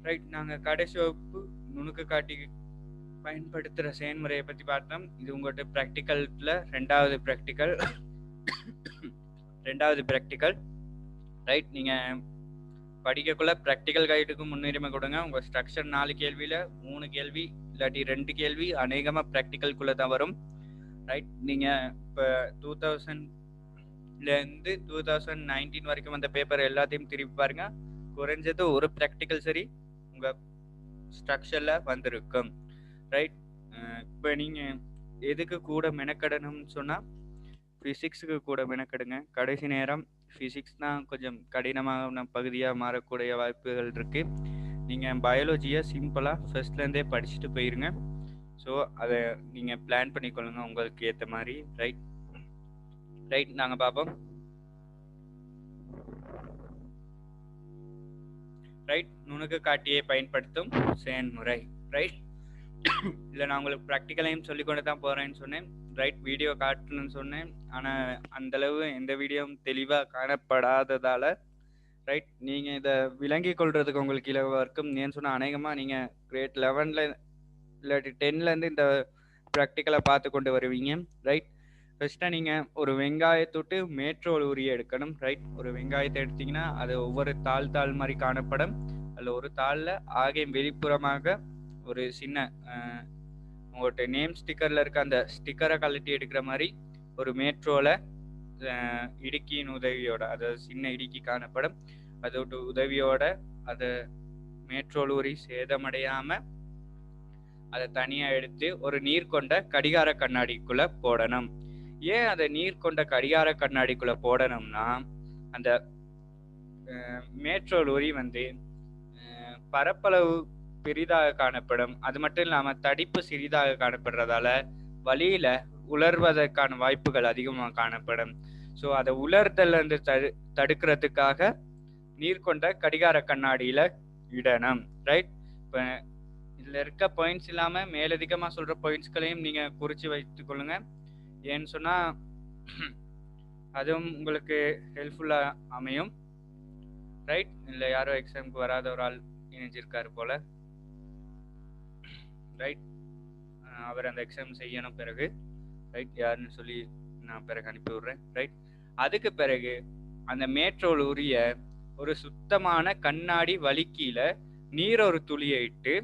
Right, நாங்கள் கடைசி வகுப்பு நுணுக்கு காட்டி பயன்படுத்துகிற செயல்முறையை பற்றி பார்த்தோம். இது உங்கள்கிட்ட ப்ராக்டிக்கலில் ரெண்டாவது ப்ராக்டிக்கல். ரைட், நீங்கள் படிக்கக்குள்ள ப்ராக்டிக்கல் கைடுக்கு முன்னுரிமை கொடுங்க. உங்கள் ஸ்ட்ரக்சர் 4 கேள்வியில் 3 கேள்வி இல்லாட்டி 2 கேள்வி அநேகமாக ப்ராக்டிக்கல்குள்ளே தான் வரும். ரைட், நீங்கள் இப்போ 2000லேருந்து 2019 வரைக்கும் வந்த பேப்பர் எல்லாத்தையும் திருப்பி பாருங்க. குறைஞ்சது ஒரு ப்ராக்டிக்கல் சரி உங்கள் ஸ்ட்ரக்சரில் வந்திருக்கும். ரைட், இப்போ நீங்கள் எதுக்கு கூட மெனக்கடணும்னு சொன்னால் ஃபிசிக்ஸுக்கு கூட மெனக்கெடுங்க. கடைசி நேரம் ஃபிசிக்ஸ் தான் கொஞ்சம் கடினமான பகுதியாக மாறக்கூடிய வாய்ப்புகள் இருக்குது. நீங்கள் பயாலஜியை சிம்பிளாக ஃபர்ஸ்ட்லேருந்தே படிச்சுட்டு போயிருங்க. ஸோ அதை நீங்கள் பிளான் பண்ணிக்கொள்ளுங்க உங்களுக்கு ஏற்ற மாதிரி. ரைட், நாங்கள் பார்ப்போம். ரைட், நுணுக்கு காட்டியை பயன்படுத்தும் செயல்முறை. ரைட், இல்லை நான் உங்களுக்கு ப்ராக்டிக்கலையும் சொல்லிக்கொண்டு தான் போகிறேன்னு சொன்னேன். ரைட், வீடியோ காட்டணும்னு சொன்னேன். ஆனால் அந்தளவு எந்த வீடியோவும் தெளிவாக காணப்படாததால் ரைட், நீங்கள் இதை விளங்கி கொள்றதுக்கு உங்களுக்கு இலவாக இருக்கும். ஏன்னு சொன்னால் அநேகமாக நீங்கள் கிரேட் 11ல் இல்லாட்டி 10லேருந்து இந்த ப்ராக்டிக்கலை பார்த்து கொண்டு வருவீங்க. ரைட், ஃபஸ்ட்டாக நீங்கள் ஒரு வெங்காயத்தொட்டு மேற்றோல் உரிய எடுக்கணும். ரைட், ஒரு வெங்காயத்தை எடுத்திங்கன்னா அது ஒவ்வொரு தாள் மாதிரி காணப்படும். அதில் ஒரு தாளில் ஆகிய வெளிப்புறமாக ஒரு சின்ன உங்கள்கிட்ட நேம் ஸ்டிக்கரில் இருக்க அந்த ஸ்டிக்கரை கழட்டி எடுக்கிற மாதிரி ஒரு மேட்ரோலை இடுக்கியின் உதவியோட, அதாவது சின்ன இடுக்கி காணப்படும், அதோட உதவியோட அதை மேட்ரோல் ஊறி சேதமடையாமல் அதை தனியாக எடுத்து ஒரு நீர் கொண்ட கடிகார கண்ணாடிக்குள்ளே போடணும். ஏன் அதை நீர் கொண்ட கடிகார கண்ணாடிக்குள்ளே போடணும்னா அந்த மேட்ரோல் ஊறி பரப்பளவு பெரிதாக காணப்படும். அது மட்டும் இல்லாமல் தடிப்பு சிறிதாக காணப்படுறதால வழியில் உலர்வதற்கான வாய்ப்புகள் அதிகமாக காணப்படும். ஸோ அதை உலர்தலேருந்து தடுக்கிறதுக்காக நீர் கொண்ட கடிகார கண்ணாடியில் இடணும். ரைட், இப்போ இதில் இருக்க பாயிண்ட்ஸ் இல்லாமல் மேலதிகமாக சொல்கிற பாயிண்ட்ஸ்களையும் நீங்கள் குறித்து வைத்துக்கொள்ளுங்க. ஏன்னு சொன்னால் அதுவும் உங்களுக்கு ஹெல்ப்ஃபுல்லாக அமையும். ரைட், இல்லை யாரோ எக்ஸாமுக்கு வராத ஒரு ஆள் இணைஞ்சிருக்காரு போல். ரைட், அவர் அந்த எக்ஸாம் செய்யணும். பிறகு ரைட், யாருன்னு சொல்லி நான் பிறகு அனுப்பி விட்றேன். ரைட், அதுக்கு பிறகு அந்த மேட்ரோல் உரிய ஒரு சுத்தமான கண்ணாடி வலிக்கியில் நீர் ஒரு துளியை இட்டு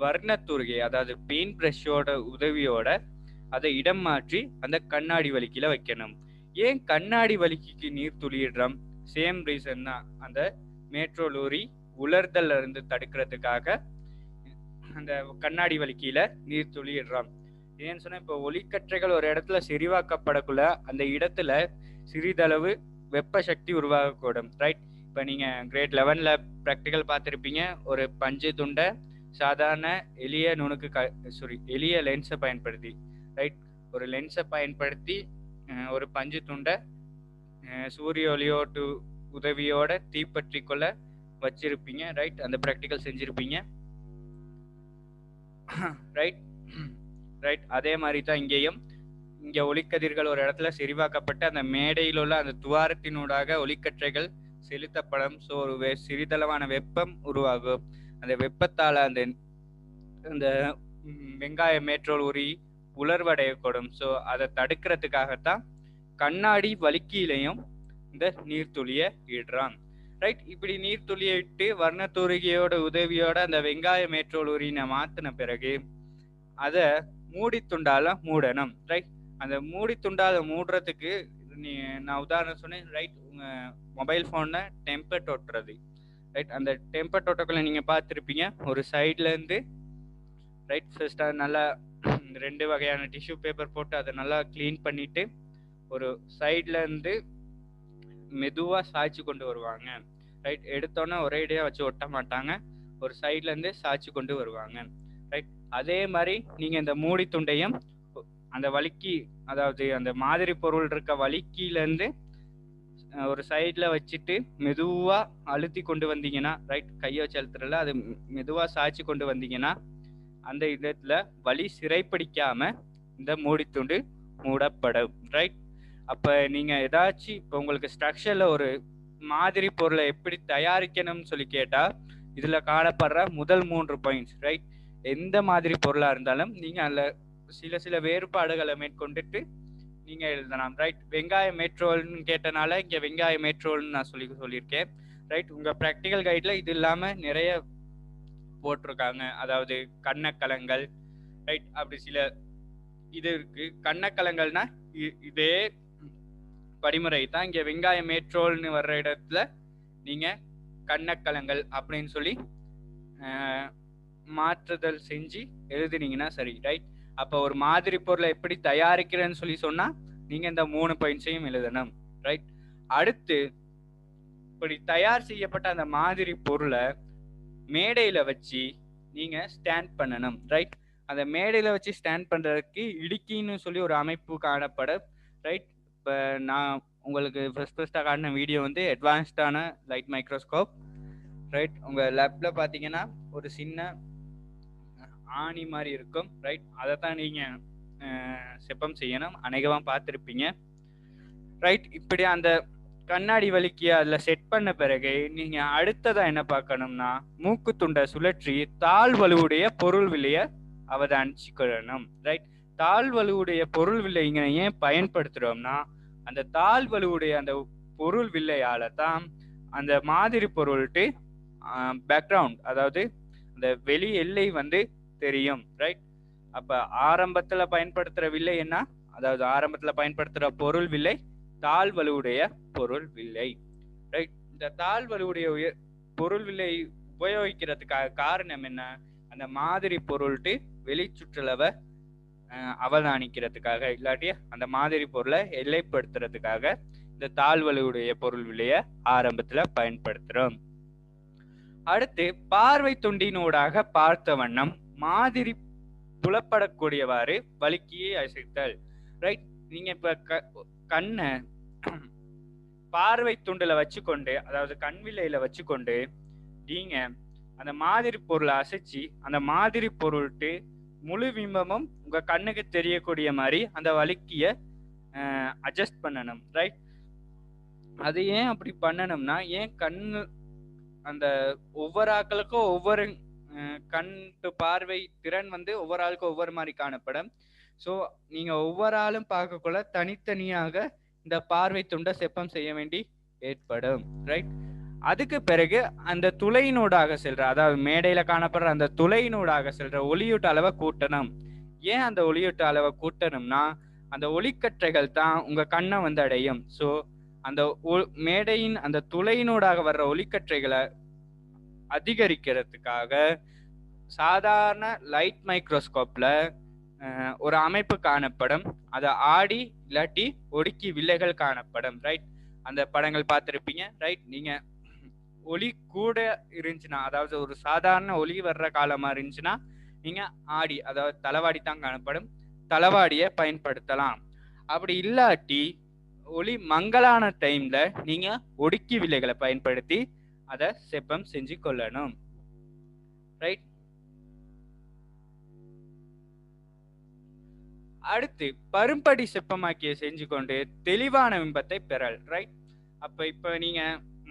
வர்ணத்துருகை, அதாவது பெயிண்ட் ப்ரஷோட உதவியோட அதை இடம் மாற்றி அந்த கண்ணாடி வலிக்கில வைக்கணும். ஏன் கண்ணாடி வலிக்கு நீர் துளியிடுறோம்? சேம் ரீசன் தான். அந்த மேட்ரோல் ஊறி உலர்தல் இருந்து தடுக்கிறதுக்காக அந்த கண்ணாடி வலிக்கில நீர் துளியிடுறோம். ஏன்னு சொன்னா இப்போ ஒளிக்கற்றைகள் ஒரு இடத்துல செறிவாக்கப்படக்குள்ள அந்த இடத்துல சிறிதளவு வெப்ப சக்தி உருவாகக்கூடும். ரைட், இப்போ நீங்கள் கிரேட் 11ல் ப்ராக்டிக்கல் பார்த்துருப்பீங்க. ஒரு பஞ்சு துண்டை சாதாரண எளிய லென்ஸை பயன்படுத்தி, ரைட், ஒரு லென்ஸை பயன்படுத்தி ஒரு பஞ்சு துண்டை சூரிய ஒளியோட்டு உதவியோட தீப்பற்றி கொள்ள வச்சிருப்பீங்க. ரைட், அந்த ப்ராக்டிக்கல் செஞ்சுருப்பீங்க. ரைட், அதே மாதிரி தான் இங்கேயும். இங்கே ஒளிக்கதிர்கள் ஒரு இடத்துல செறிவாக்கப்பட்டு அந்த மேடையில் உள்ள அந்த துவாரத்தினூடாக ஒளிக்கற்றைகள் செலுத்தப்படும். ஸோ ஒரு சிறிதளவான வெப்பம் உருவாகும். அந்த வெப்பத்தால் அந்த வெங்காய மேட்ரோல் உரி உலர்வடையக்கூடும். ஸோ அதை தடுக்கிறதுக்காகத்தான் கண்ணாடி வலிக்கிலையும் இந்த நீர்த்துளியை இடுறான். ரைட், இப்படி நீர்த்துளியை இட்டு வர்ணத்துருகியோட உதவியோட அந்த வெங்காய மேட்ரோல் உரினை மாற்றின பிறகு அதை மூடித்துண்டால மூடணும். ரைட், அந்த மூடித்துண்டால மூடுறதுக்கு நான் உதாரணம் சொன்னேன். ரைட், உங்கள் மொபைல் ஃபோனில் டெம்பர் ஒட்டுறது. ரைட், அந்த டெம்பர் ஒட்டக்குள்ள நீங்கள் பார்த்துருப்பீங்க. ஒரு சைட்லேருந்து ரைட் ஃபர்ஸ்ட்டாக நல்லா 2 வகையான டிஷ்யூ பேப்பர் போட்டு அதை நல்லா க்ளீன் பண்ணிவிட்டு ஒரு சைட்லேருந்து மெதுவாக சாய்ச்சி கொண்டு வருவாங்க. ரைட், எடுத்தோன்னே ஒரே இடையாக வச்சு ஒட்ட மாட்டாங்க, ஒரு சைட்லேருந்து சாய்ச்சி கொண்டு வருவாங்க. ரைட், அதே மாதிரி நீங்கள் இந்த மூடி துண்டையும் அந்த வலிக்கி, அதாவது அந்த மாதிரி பொருள் இருக்க வலிக்கிலேருந்து ஒரு சைடில் வச்சுட்டு மெதுவாக அழுத்தி கொண்டு வந்தீங்கன்னா, ரைட், கையை வச்சு அழுத்துறல அது மெதுவாக சாய்ச்சி கொண்டு வந்தீங்கன்னா அந்த இடத்துல வலி சிறைப்பிடிக்காமல் இந்த மூடித்துண்டு மூடப்படும். ரைட், அப்போ நீங்கள் ஏதாச்சும் இப்போ உங்களுக்கு ஸ்ட்ரக்சரில் ஒரு மாதிரி பொருளை எப்படி தயாரிக்கணும்னு சொல்லி கேட்டா இதுல காணப்படுற முதல் 3 பாயிண்ட்ஸ், ரைட்? எந்த மாதிரி பொருளா இருந்தாலும் நீங்க அதுல சில வேறுபாடுகளை மேற்கொண்டுட்டு நீங்க எழுதலாம், ரைட்? வெங்காய மேட்ரோல்னு கேட்டனால இங்க வெங்காய மேட்ரோல்னு நான் சொல்லியிருக்கேன், ரைட்? உங்க ப்ராக்டிக்கல் கைட்ல இது இல்லாம நிறைய போட்டிருக்காங்க, அதாவது கண்ணக்கலங்கள், ரைட்? அப்படி சில இது இருக்கு. கண்ணக்கலங்கள்னா இதே படிமுறை தான் இங்க வெங்காய மேட்ரோல்னு வர்ற இடத்துல நீங்க கண்ணக்கலங்கள் அப்படின்னு சொல்லி மாற்றுதல் செஞ்சு எழுதுனீங்கன்னா சரி, ரைட்? அப்ப ஒரு மாதிரி பொருளை எப்படி தயாரிக்கிறேன்னு சொல்லி சொன்னா நீங்க இந்த 3 பாயிண்ட்ஸையும் எழுதணும், ரைட்? அடுத்து இப்படி தயார் செய்யப்பட்ட அந்த மாதிரி பொருளை மேடையில வச்சு நீங்க ஸ்டாண்ட் பண்ணணும், ரைட்? அந்த மேடையில வச்சு ஸ்டாண்ட் பண்றதுக்கு இடுக்கின்னு சொல்லி ஒரு அமைப்பு காணப்படும், ரைட்? இப்போ நான் உங்களுக்கு ஃபர்ஸ்ட்டாக காட்டின வீடியோ வந்து அட்வான்ஸ்டான லைட் மைக்ரோஸ்கோப், ரைட்? உங்கள் லேப்பில் பார்த்தீங்கன்னா ஒரு சின்ன ஆணி மாதிரி இருக்கும், ரைட்? அதை தான் நீங்கள் செப்பம் செய்யணும், அநேகமாக பார்த்துருப்பீங்க, ரைட்? இப்படி அந்த கண்ணாடி வலிக்கு அதில் செட் பண்ண பிறகு நீங்கள் அடுத்ததாக என்ன பார்க்கணும்னா மூக்கு துண்டை சுழற்றி தாழ் வலுவுடைய பொருள் விலையை அவதானிச்சுக்கணும், ரைட்? தாழ் வலுவுடைய பொருள் வில்லை இங்கே ஏன் பயன்படுத்துகிறோம்னா அந்த தாழ் வலுவுடைய அந்த பொருள் வில்லையால தான் அந்த மாதிரி பொருள்ட்டு பேக்ரவுண்ட், அதாவது அந்த வெளி எல்லை வந்து தெரியும், ரைட்? அப்ப ஆரம்பத்துல பயன்படுத்துற வில்லை என்ன, அதாவது ஆரம்பத்துல பயன்படுத்துற பொருள் வில்லை தாழ் வலுவுடைய பொருள் வில்லை, ரைட்? இந்த தாழ் வலுவுடைய பொருள் வில்லை உபயோகிக்கிறதுக்காக காரணம் என்ன, அந்த மாதிரி பொருள்ட்டு வெளி சுற்றளவை அவதானிக்கிறதுக்காக, இல்லாட்டி அந்த மாதிரி பொருளை எல்லைப்படுத்துறதுக்காக இந்த தாழ்வலுடைய பொருள் விலையை ஆரம்பத்துல பயன்படுத்துறோம். அடுத்து பார்வை துண்டினூடாக பார்த்த வண்ணம் மாதிரி புலப்படக்கூடியவாறு வலிக்கியை அசைத்தல், ரைட்? நீங்க இப்ப கண்ணை பார்வை துண்டுல வச்சுக்கொண்டு, அதாவது கண் வில்லையில வச்சுக்கொண்டு நீங்க அந்த மாதிரி பொருளை அசைச்சு அந்த மாதிரி பொருள்ட்டு முழு பிம்பமும் உங்க கண்ணுக்கு தெரியக்கூடிய மாதிரி அந்த வலிக்கிய அட்ஜஸ்ட் பண்ணணும், ரைட்? அது ஏன் அப்படி பண்ணணும்னா, ஏன் கண்ணு அந்த ஒவ்வொரு ஆட்களுக்கும் ஒவ்வொரு கண் பார்வை திறன் வந்து ஒவ்வொரு ஆளுக்கும் ஒவ்வொரு மாதிரி காணப்படும். ஸோ நீங்க ஒவ்வொரு ஆளும் பார்க்கக்குள்ள தனித்தனியாக இந்த பார்வை துண்டை செப்பம் செய்ய வேண்டி ஏற்படும், ரைட்? அதுக்கு பிறகு அந்த துளையினூடாக செல்ற, அதாவது மேடையில காணப்படுற அந்த துளையினூடாக செல்ற ஒளியூட்ட அளவை கூட்டணும். ஏன் அந்த ஒளியூட்ட அளவை கூட்டணும்னா அந்த ஒளிக்கற்றைகள் தான் உங்க கண்ணை வந்து அடையும். ஸோ அந்த மேடையின் அந்த துளையினூடாக வர்ற ஒளிக்கற்றைகளை அதிகரிக்கிறதுக்காக சாதாரண லைட் மைக்ரோஸ்கோப்ல ஒரு அமைப்பு காணப்படும், அதை ஆடி இல்லாட்டி ஒடுக்கி வில்லைகள் காணப்படும், ரைட்? அந்த படங்கள் பார்த்துருப்பீங்க, ரைட்? நீங்க ஒளி கூட இருந்துச்சுன்னா, அதாவது ஒரு சாதாரண ஒளி வர்ற காலமா இருந்துச்சுன்னா நீங்க ஆடி, அதாவது தளவாடி தான் காணப்படும், தளவாடியை பயன்படுத்தலாம். அப்படி இல்லாட்டி ஒளி மங்கலான டைம்ல நீங்க ஒடுக்கி வில்லைகளை பயன்படுத்தி அதை செப்பம் செஞ்சு கொள்ளணும், ரைட்? அடுத்து பரும்படி செப்பமாக்கிய செஞ்சு கொண்டு தெளிவான பிம்பத்தை பெறல், ரைட்? அப்ப இப்ப நீங்க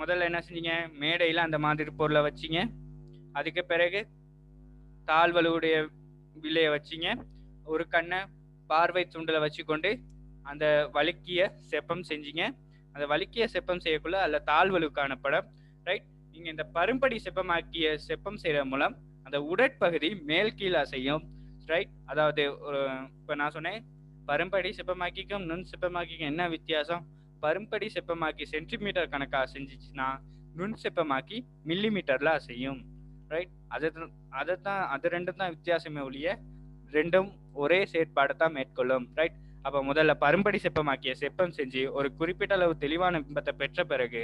முதல்ல என்ன செஞ்சீங்க, மேடையில அந்த மாதிரி பொருளை வச்சிங்க, அதுக்கு பிறகு தாழ்வலுடைய விலையை வச்சிங்க, ஒரு கண்ணை பார்வை துண்டுல வச்சுக்கொண்டு அந்த வலிக்கிய செப்பம் செஞ்சீங்க. அந்த வலிக்கிய செப்பம் செய்யக்குள்ள அதுல தாழ்வலு காணப்படும், ரைட்? நீங்க இந்த பரும்படி செப்பமாக்கிய செப்பம் செய்யற மூலம் அந்த உடற்பகுதி மேல் கீழ் அசையும், ரைட்? அதாவது இப்ப நான் சொன்னேன் பரும்படி செப்பமாக்கிக்கும் நுண் செப்பமாக்கிக்கும் என்ன வித்தியாசம், பரும்படி செப்பமாக்கி சென்டிமீட்டர் கணக்காக செஞ்சிச்சுன்னா நுண் செப்பமாக்கி மில்லிமீட்டர்ல அசையும், ரைட்? அது ரெண்டும் தான் வித்தியாசமே ஒழிய ரெண்டும் ஒரே செயற்பாடை தான் மேற்கொள்ளும், ரைட்? அப்ப முதல்ல பரும்படி செப்பமாக்கிய செப்பம் செஞ்சு ஒரு குறிப்பிட்ட அளவு தெளிவான பிம்பத்தை பெற்ற பிறகு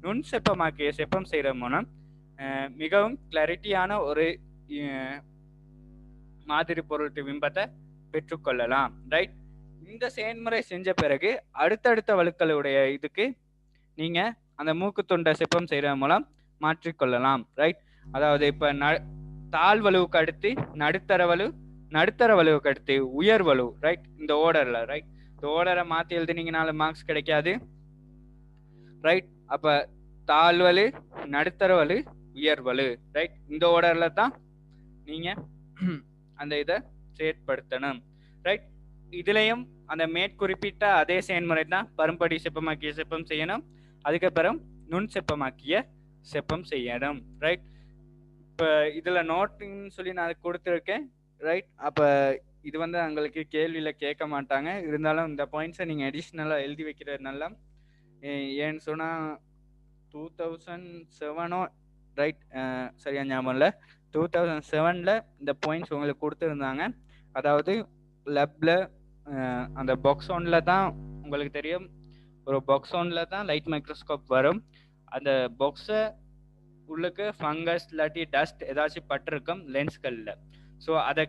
நுண் செப்பமாக்கிய செப்பம் செய்யற மூலம் மிகவும் கிளாரிட்டியான ஒரு மாதிரி பொருட்டு பிம்பத்தை பெற்றுக்கொள்ளலாம், ரைட்? இந்த செயல்முறை செஞ்ச பிறகு அடுத்தடுத்த வலுக்களுடைய இதுக்கு நீங்க அந்த மூக்கு துண்டை செப்பம் செய்யற மூலம் மாற்றிக்கொள்ளலாம், ரைட்? அதாவது இப்ப தாழ் வலுவுக்கு அடுத்து நடுத்தர வலு, நடுத்தர வலுவுக்கு அடுத்து உயர் வலு, ரைட்? இந்த ஓர்டர்ல, ரைட்? இந்த ஓர்டரை மாத்தி எழுதினீங்கனால மார்க்ஸ் கிடைக்காது, ரைட்? அப்ப தாழ்வலு, நடுத்தரவலு, உயர்வலு. ரைட், இந்த ஆர்டர்ல தான் நீங்க அந்த இதை செயற்படுத்தணும். ரைட், இதுலயும் அந்த மேற்குறிப்பிட்ட அதே செயல்முறை தான் பரும்படி செப்பமாக்கிய செப்பம் செய்யணும். அதுக்கப்புறம் நுண் செப்பமாக்கிய செப்பம் செய்யணும். ரைட், இப்போ இதுல நோட்டுன்னு சொல்லி நான் கொடுத்துருக்கேன். ரைட், அப்ப இது வந்து உங்களுக்கு கேள்வியில கேட்க மாட்டாங்க. இருந்தாலும் இந்த பாயிண்ட்ஸை நீங்க அடிஷ்னலா எழுதி வைக்கிறது நல்லா. ஏன்னு சொன்னா 2007 ரைட், சரியா ஞாபகம் இல்லை, 2007 இந்த பாயிண்ட்ஸ் உங்களுக்கு கொடுத்துருந்தாங்க. அதாவது லெப்ல அந்த பாக்ஸ் ஒன்ல தான் உங்களுக்கு தெரியும், ஒரு பாக்ஸ் ஒன்ல தான் லைட் மைக்ரோஸ்கோப் வரும். அந்த பாக்ஸை உள்ளுக்கு ஃபங்கஸ் இல்லாட்டி டஸ்ட் ஏதாச்சும் பட்டிருக்கும் லென்ஸ்களில். ஸோ அதை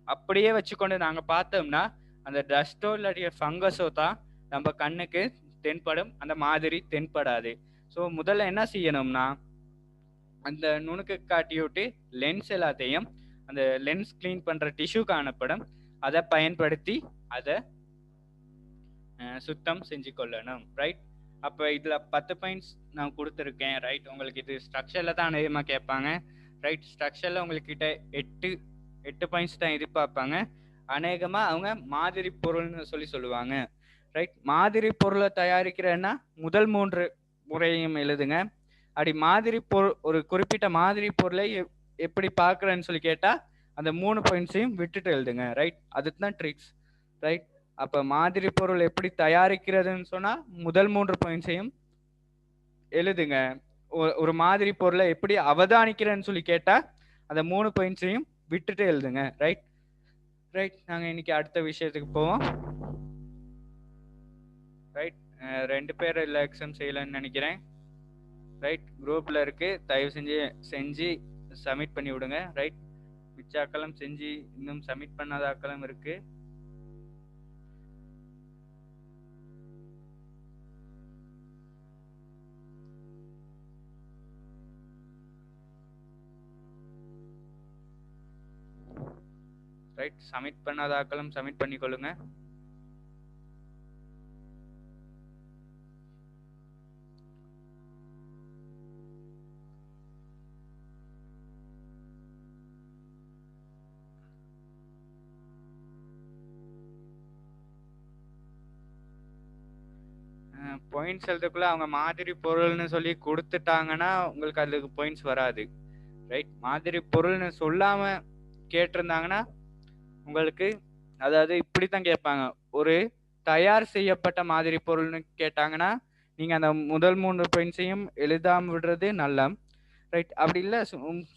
அப்படியே வச்சுக்கொண்டு நாங்கள் பார்த்தோம்னா அந்த டஸ்ட்டோ இல்லாட்டி ஃபங்கஸோ தான் நம்ம கண்ணுக்கு தென்படும், அந்த மாதிரி தென்படாது. ஸோ முதல்ல என்ன செய்யணும்னா அந்த நுணுக்கு காட்டி விட்டு லென்ஸ் எல்லாத்தையும் அந்த லென்ஸ் கிளீன் பண்ணுற டிஷ்யூ காணப்படும், அதை பயன்படுத்தி அதை சுத்தம் செஞ்சு கொள்ளணும். ரைட், அப்போ இதில் 10 பாயிண்ட்ஸ் நான் கொடுத்துருக்கேன். ரைட், உங்களுக்கு இது ஸ்ட்ரக்சரில் தான் அதிகமாக கேட்பாங்க. ரைட், ஸ்ட்ரக்சரில் உங்கள்கிட்ட 8 பாயிண்ட்ஸ் தான் எதிர்பார்ப்பாங்க. அநேகமாக அவங்க மாதிரி பொருள்னு சொல்லுவாங்க. ரைட், மாதிரி பொருளை தயாரிக்கிறேன்னா முதல் 3 முறையும் எழுதுங்க. அப்படி மாதிரி பொருள், ஒரு குறிப்பிட்ட மாதிரி பொருளை எப்படி பார்க்குறேன்னு சொல்லி கேட்டால் அந்த 3 பாயிண்ட்ஸையும் விட்டுட்டு எழுதுங்க. ரைட், அதுதான் ட்ரிக்ஸ். ரைட், அப்போ மாதிரி பொருள் எப்படி தயாரிக்கிறதுன்னு சொன்னால் முதல் 3 பாயிண்ட்ஸையும் எழுதுங்க. ஒரு மாதிரி பொருளை எப்படி அவதானிக்கிறேன்னு சொல்லி கேட்டால் அந்த 3 பாயிண்ட்ஸையும் விட்டுட்டு எழுதுங்க. ரைட் ரைட், நாங்கள் இன்னைக்கு அடுத்த விஷயத்துக்கு போவோம். ரைட், 2 பேர் இல்லை எக்ஸாம் செய்யலன்னு நினைக்கிறேன். ரைட், குரூப்பில் இருக்குது, தயவு செஞ்சு சப்மிட் பண்ணி விடுங்க. ரைட், மிச்ச ஆக்களும் செஞ்சு இன்னும் சப்மிட் பண்ணாத ஆக்களும் இருக்குது. ரைட், சப்மிட் பண்ணாத ஆக்களும் சப்மிட் பண்ணிக்கொள்ளுங்க. பாயிண்ட்ஸ் எழுதுக்குள்ள அவங்க மாதிரி பொருள்னு சொல்லி கொடுத்துட்டாங்கன்னா உங்களுக்கு அதுக்கு பாயிண்ட்ஸ் வராது. ரைட், மாதிரி பொருள்னு சொல்லாம கேட்டிருந்தாங்கன்னா உங்களுக்கு, அதாவது இப்படித்தான் கேட்பாங்க, ஒரு தயார் செய்யப்பட்ட மாதிரி பொருள்னு கேட்டாங்கன்னா நீங்க அந்த முதல் 3 பாயிண்ட்ஸையும் எழுதாம விடுறது நல்ல. ரைட், அப்படி இல்லை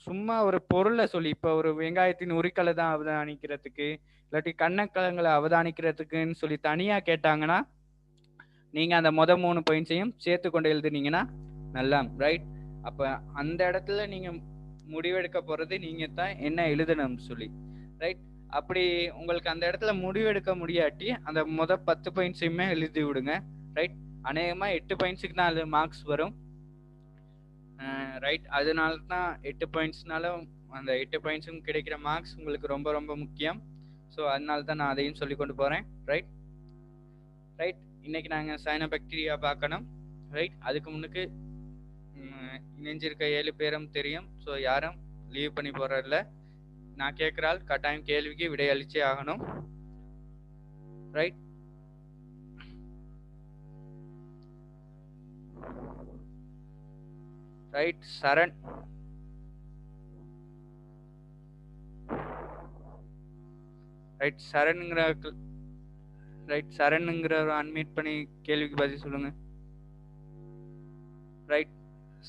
சும்மா ஒரு பொருளை சொல்லி, இப்போ ஒரு வெங்காயத்தின் உரிக்கலை தான் அவதானிக்கிறதுக்கு இல்லாட்டி கண்ணக்கிழங்களை அவதானிக்கிறதுக்குன்னு சொல்லி தனியா கேட்டாங்கன்னா நீங்க அந்த 3 பாயிண்ட்ஸையும் சேர்த்து கொண்டு எழுதுனீங்கன்னா நல்லா. ரைட், அப்ப அந்த இடத்துல நீங்க முடிவெடுக்க போறது நீங்க தான் என்ன எழுதணும்னு சொல்லி. ரைட், அப்படி உங்களுக்கு அந்த இடத்துல முடிவெடுக்க முடியாட்டி அந்த 10 பாயிண்ட்ஸையுமே எழுதி விடுங்க. ரைட், அநேகமா 8 பாயிண்ட்ஸுக்கு தான் அது மார்க்ஸ் வரும். ரைட், அதனால தான் 8 பாயிண்ட்ஸ்னாலும் அந்த 8 பாயிண்ட்ஸும் கிடைக்கிற மார்க்ஸ் உங்களுக்கு ரொம்ப ரொம்ப முக்கியம். ஸோ அதனால தான் நான் அதையும் சொல்லி கொண்டு போறேன். ரைட் ரைட், இன்னைக்கு நாங்கள் சைனோபாக்டீரியா பார்க்கணும். ரைட், அதுக்கு முன்னுக்கு இணைஞ்சிருக்க 7 பேரும் தெரியும். ஸோ யாரும் லீவ் பண்ணி போறதில்ல. நான் கேட்குறாள் கட்டாயம் கேள்விக்கு விடையளிச்சே ஆகணும். ரைட், ரைட், சரண். ரைட், சரண்ங்கிற அன்மியூட் பண்ணி கேள்விக்கு பதில் சொல்லுங்க. ரைட்,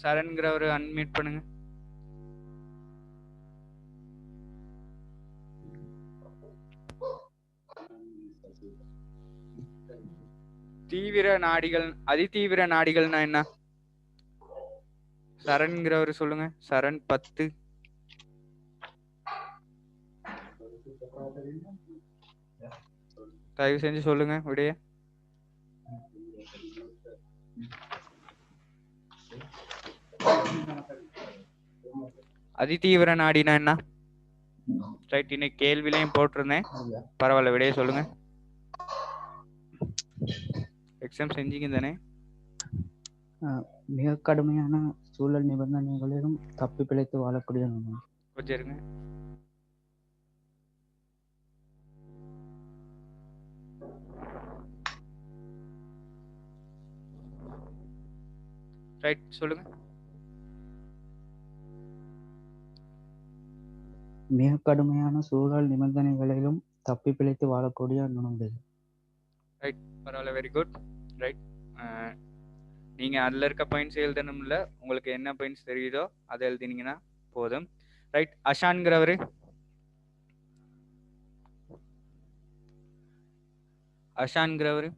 சரண்ங்கிற ஒரு அன்மியூட் பண்ணுங்க. தீவிர நாடிகள், அதிதீவிர நாடிகள்னா என்ன? சரண்ங்கிறவர் சொல்லுங்க. சரண் 10. தயவு செஞ்சு சொல்லுங்க விடைய. அதிதீவிர நாடினா என்ன? ரைட், இன்னைக்கு கேள்விலையும் போட்டிருந்தேன், பரவாயில்ல, விடைய சொல்லுங்க. எக்ஸாம் செஞ்சீங்க தானே? மிக கடுமையான சூழல் நிபந்தனைகளிலும் தப்பி பிழைத்து வாழக்கூடிய நுண்ணுயிர். கொஞ்சம் இருங்க. ரைட், சொல்லுங்க. மிக கடுமையான சூழல் நிபந்தனைகளிலும் தப்பி பிழைத்து வாழக்கூடிய நுண்ணுயிர். ரைட், பரவாயில்ல, வெரி குட். ரைட், நீங்க அதுல இருக்க பாயிண்ட்ஸ் எழுதணும்ல, உங்களுக்கு என்ன பாயிண்ட்ஸ் தெரியுதோ அதை எழுதினீங்கன்னா போதும். ரைட், அஷான்கிறவரு. அஷான்கிறவரு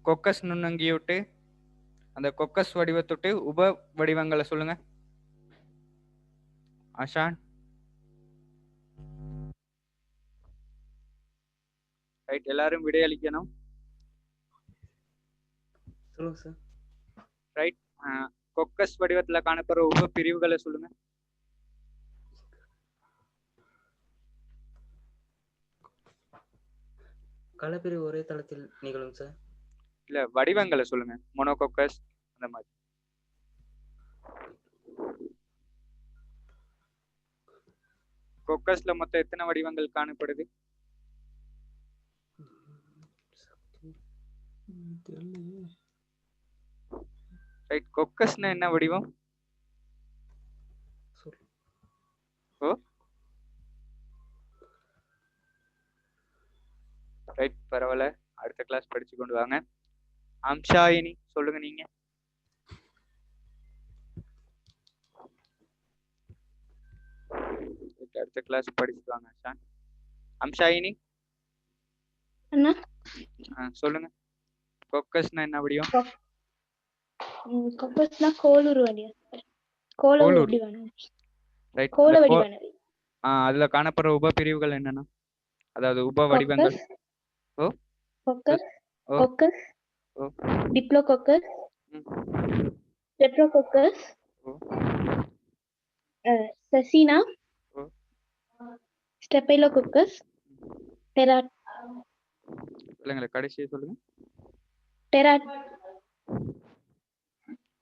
கொக்கஸ் நுண்ணங்கியோட்டு அந்த கொக்கஸ் வடிவத்தொட்டு உப வடிவங்களை சொல்லுங்க. அஷான். ரைட், எல்லாரும் விடையளிக்கணும். ரைட், கொக்கஸ் வடிவத்துல காணப்படுற உப பிரிவுகளை சொல்லுங்க. கலப்பிரிவு ஒரே தளத்தில் நிகழும் சார். இல்ல, வடிவங்களை சொல்லுங்க. மோனோகோக்கஸ் அந்த மாதிரி. கொக்கஸ்ல மொத்தம் எத்தனை வடிவங்கள் காணப்படுது? ரைட், கொக்கஸ்னா என்ன வடிவம்? ஓ, ரைட், பரவாயில்ல, அடுத்த கிளாஸ் படிச்சு கொண்டு வாங்க. அம்ஷாயினி சொல்லுங்க. நீங்க அடுத்த கிளாஸ் படிச்சுட்டு வாங்க. அஷான். அம்ஷாயினி அண்ணா சொல்லுங்க. கொக்கஸ்னா என்ன வடிவம்? கொக்கஸ்னா கோளூர் வடிவம். கோள வடிவானவை. அதுல காணப்படுற உப பிரிவுகள் என்னன்னா, அதாவது உப வடிவங்கள். ஓ, கொக்கஸ், கொக்கஸ், டிப்ளோகோக்கஸ், டெட்ராகோக்கஸ், செசினா, ஸ்டெபைலோகோக்கஸ், டெராட். இல்லைங்களா, கடைசியா சொல்லுங்க. டெராட்.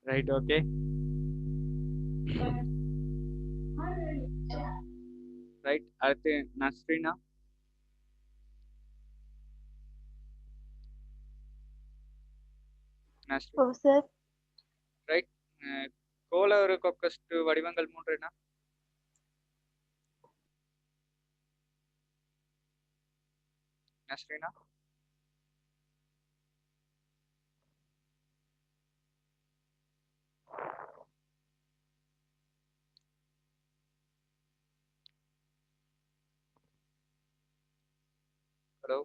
Right, okay. ரைட், அடுத்து நஸ்ரீனா. ரைட், கோளறு கொக்கஸ் வடிவங்கள் 3 என்ன? நஸ்ரீனா. ஹலோ,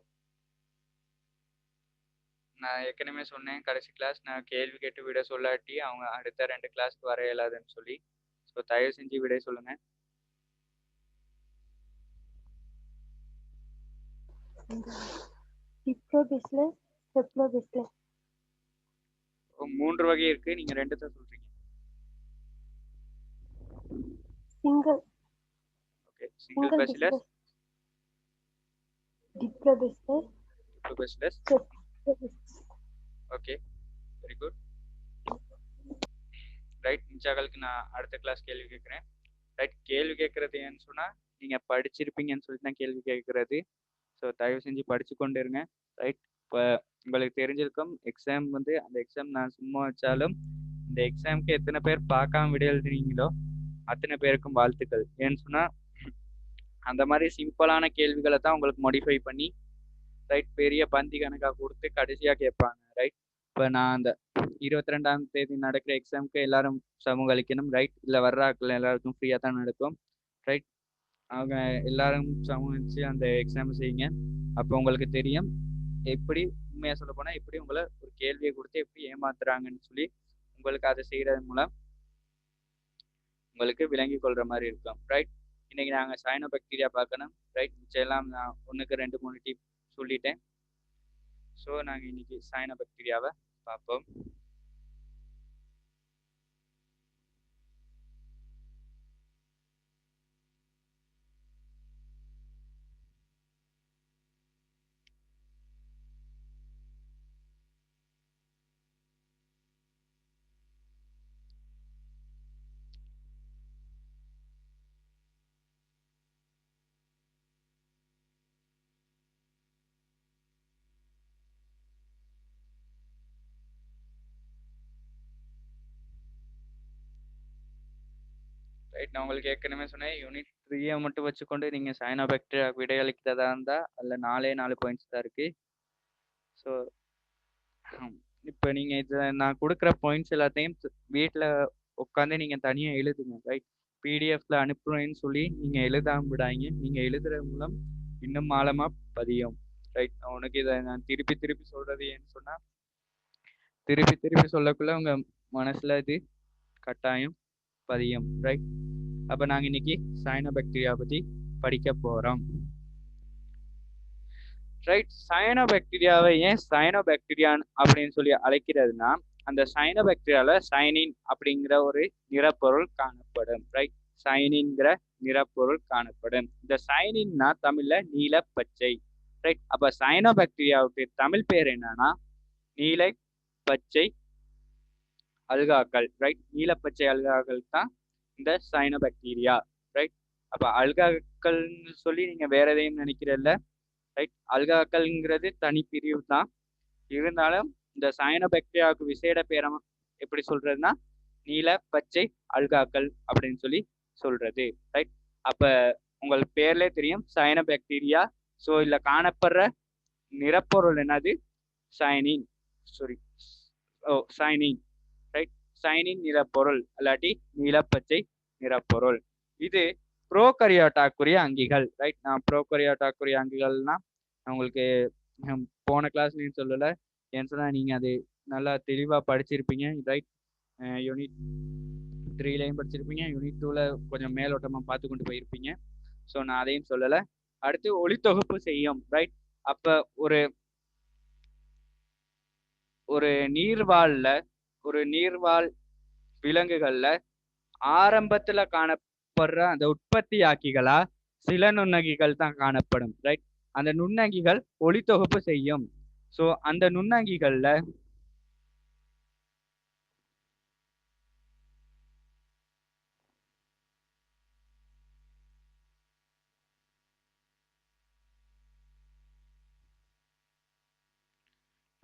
நான் ஏற்கனவே சொன்னேன் கடைசி கிளாஸ் நான் கேள்வி கேட்டு விட சொல்லாட்டி அவங்க அடுத்த 2 கிளாஸ்க்கு வர இயலாதுன்னு சொல்லி. ஸோ தயவு செஞ்சு விடை சொல்லுங்க. மூன்று வகை இருக்கு, நீங்க 2 தான் சொல்றீங்க. Okay, single bacillus, diplobacillus. Okay, very good. Right, மிச்சாக்களுக்கு நான் அடுத்த கிளாஸ் கேள்வி கேட்குறேன். ரைட், கேள்வி கேட்கறது ஏன்னு சொன்னால் நீங்கள் படிச்சிருப்பீங்கன்னு சொல்லி தான் கேள்வி கேட்குறது. ஸோ தயவு செஞ்சு படித்து கொண்டு இருங்க. ரைட், இப்போ உங்களுக்கு தெரிஞ்சிருக்கும் எக்ஸாம் வந்து அந்த எக்ஸாம் நான் சும்மா வச்சாலும் இந்த எக்ஸாமுக்கு எத்தனை பேர் பார்க்காம விட எழுதுறீங்களோ அத்தனை பேருக்கும் வாழ்த்துக்கள். ஏன்னு சொன்னால் அந்த மாதிரி சிம்பிளான கேள்விகளை தான் உங்களுக்கு மாடிஃபை பண்ணி ரைட் பெரிய பந்தி கணக்காக கொடுத்து கடைசியாக கேட்பாங்க. ரைட், இப்போ நான் அந்த 22ஆம் தேதி நடக்கிற எக்ஸாமுக்கு எல்லாரும் சமூக அளிக்கணும். ரைட், இல்லை வர்றாக்கள் எல்லாருக்கும் ஃப்ரீயாக தான் நடக்கும். ரைட், அவங்க எல்லாரும் சமூகிச்சு அந்த எக்ஸாம் செய்யுங்க. அப்போ உங்களுக்கு தெரியும் எப்படி உண்மையாக சொல்ல போனால் எப்படி உங்களை ஒரு கேள்வியை கொடுத்து எப்படி ஏமாத்துறாங்கன்னு சொல்லி உங்களுக்கு அதை செய்கிறது மூலம் உங்களுக்கு விளங்கி கொள்கிற மாதிரி இருக்கும். ரைட், இன்னைக்கு நாங்கள் சயனோபாக்டீரியா பார்க்கணும். ரைட், மிச்சம் எல்லாம் நான் 1க்கு 2 3 டிப் சொல்லிட்டேன். ஸோ நாங்கள் இன்னைக்கு சயனோபாக்டீரியாவை பார்ப்போம். ரைட். நான் உங்களுக்கு ஏற்கனவே சொன்னேன், யூனிட் 3 மட்டும் வச்சுக்கொண்டு நீங்க சயனோபாக்டீரியா விடையளிக்கிறதா இருந்தா அதுல 4 பாயிண்ட்ஸ் தான் இருக்கு. ஸோ இப்போ நீங்க இதை நான் கொடுக்குற பாயிண்ட்ஸ் எல்லாத்தையும் வீட்டில் உட்காந்து நீங்க தனியா எழுதுங்க. ரைட். பிடிஎஃப்ல அனுப்புறேன்னு சொல்லி நீங்க எழுதாம விடாங்க. நீங்க எழுதுறது மூலம் இன்னும் ஆழமா பதியும். ரைட். உனக்கு இதை நான் திருப்பி திருப்பி சொல்றது ஏன்னு சொன்னா, திருப்பி திருப்பி சொல்லக்குள்ள உங்க மனசுல இது கட்டாயம் பதியும். ரைட். அப்ப நாங்க இன்னைக்கு சயனோபாக்டீரியா பத்தி படிக்க போறோம். ரைட். சயனோபாக்டீரியாவை ஏன் சயனோபாக்டீரியா அப்படின்னு சொல்லி அழைக்கிறதுனா, அந்த சயனோபாக்டீரியால சயனின் அப்படிங்கிற ஒரு நிறப்பொருள் காணப்படும். ரைட். சயனின்கிற நிறப்பொருள் காணப்படும். இந்த சயனின்னா தமிழ்ல நீல பச்சை. ரைட். அப்ப சயனோபாக்டீரியாவுக்கு தமிழ் பேர் என்னன்னா நீல பச்சை அல்காக்கள். ரைட். நீல பச்சை அல்காக்கள் தான் இந்த சயனோபாக்டீரியா. ரைட். அப்ப அல்காக்கள்னு சொல்லி நீங்க வேற எதையும் நினைக்கிறதில்ல. ரைட். அல்காக்கள்ங்கிறது தனி பிரிவு தான். இருந்தாலும் இந்த சயனோபாக்டீரியாவுக்கு விசேட பேரம் எப்படி சொல்றதுன்னா நீல பச்சை அல்காக்கள் அப்படின்னு சொல்லி சொல்றது. ரைட். அப்ப உங்களுக்கு பேர்லே தெரியும் சயனோபாக்டீரியா. ஸோ இதுல காணப்படுற நிறப்பொருள் என்னது? சயனின். சாரி, சயனின். ரைட். சயனின் நிறப்பொருள் அல்லாட்டி நீலப்பச்சை நிறப்பொருள். இது ப்ரோகரியோட்டாக்குரிய அங்கிகள். ரைட். நான் ப்ரோகரியோட்டாக்குரிய அங்கிகள்னா உங்களுக்கு போன கிளாஸ்லயும் சொல்லலை. ஏன்னு சொன்னா நீங்க அது நல்லா தெளிவா படிச்சிருப்பீங்க. ரைட். யூனிட் 3லையும் படிச்சிருப்பீங்க. யூனிட் 2ல கொஞ்சம் மேலோட்டமா பார்த்து கொண்டு போயிருப்பீங்க. ஸோ நான் அதையும் சொல்லலை. அடுத்து ஒளித்தொகுப்பு செய்யும். ரைட். அப்ப ஒரு நீர்வாழ் விலங்குகள்ல ஆரம்பத்துல காணப்படுற அந்த உற்பத்தியாக்கிகளா சில நுண்ணங்கிகள் தான் காணப்படும். ரைட். அந்த நுண்ணங்கிகள் ஒளித்தொகுப்பு செய்யும். ஸோ அந்த நுண்ணங்கிகள்ல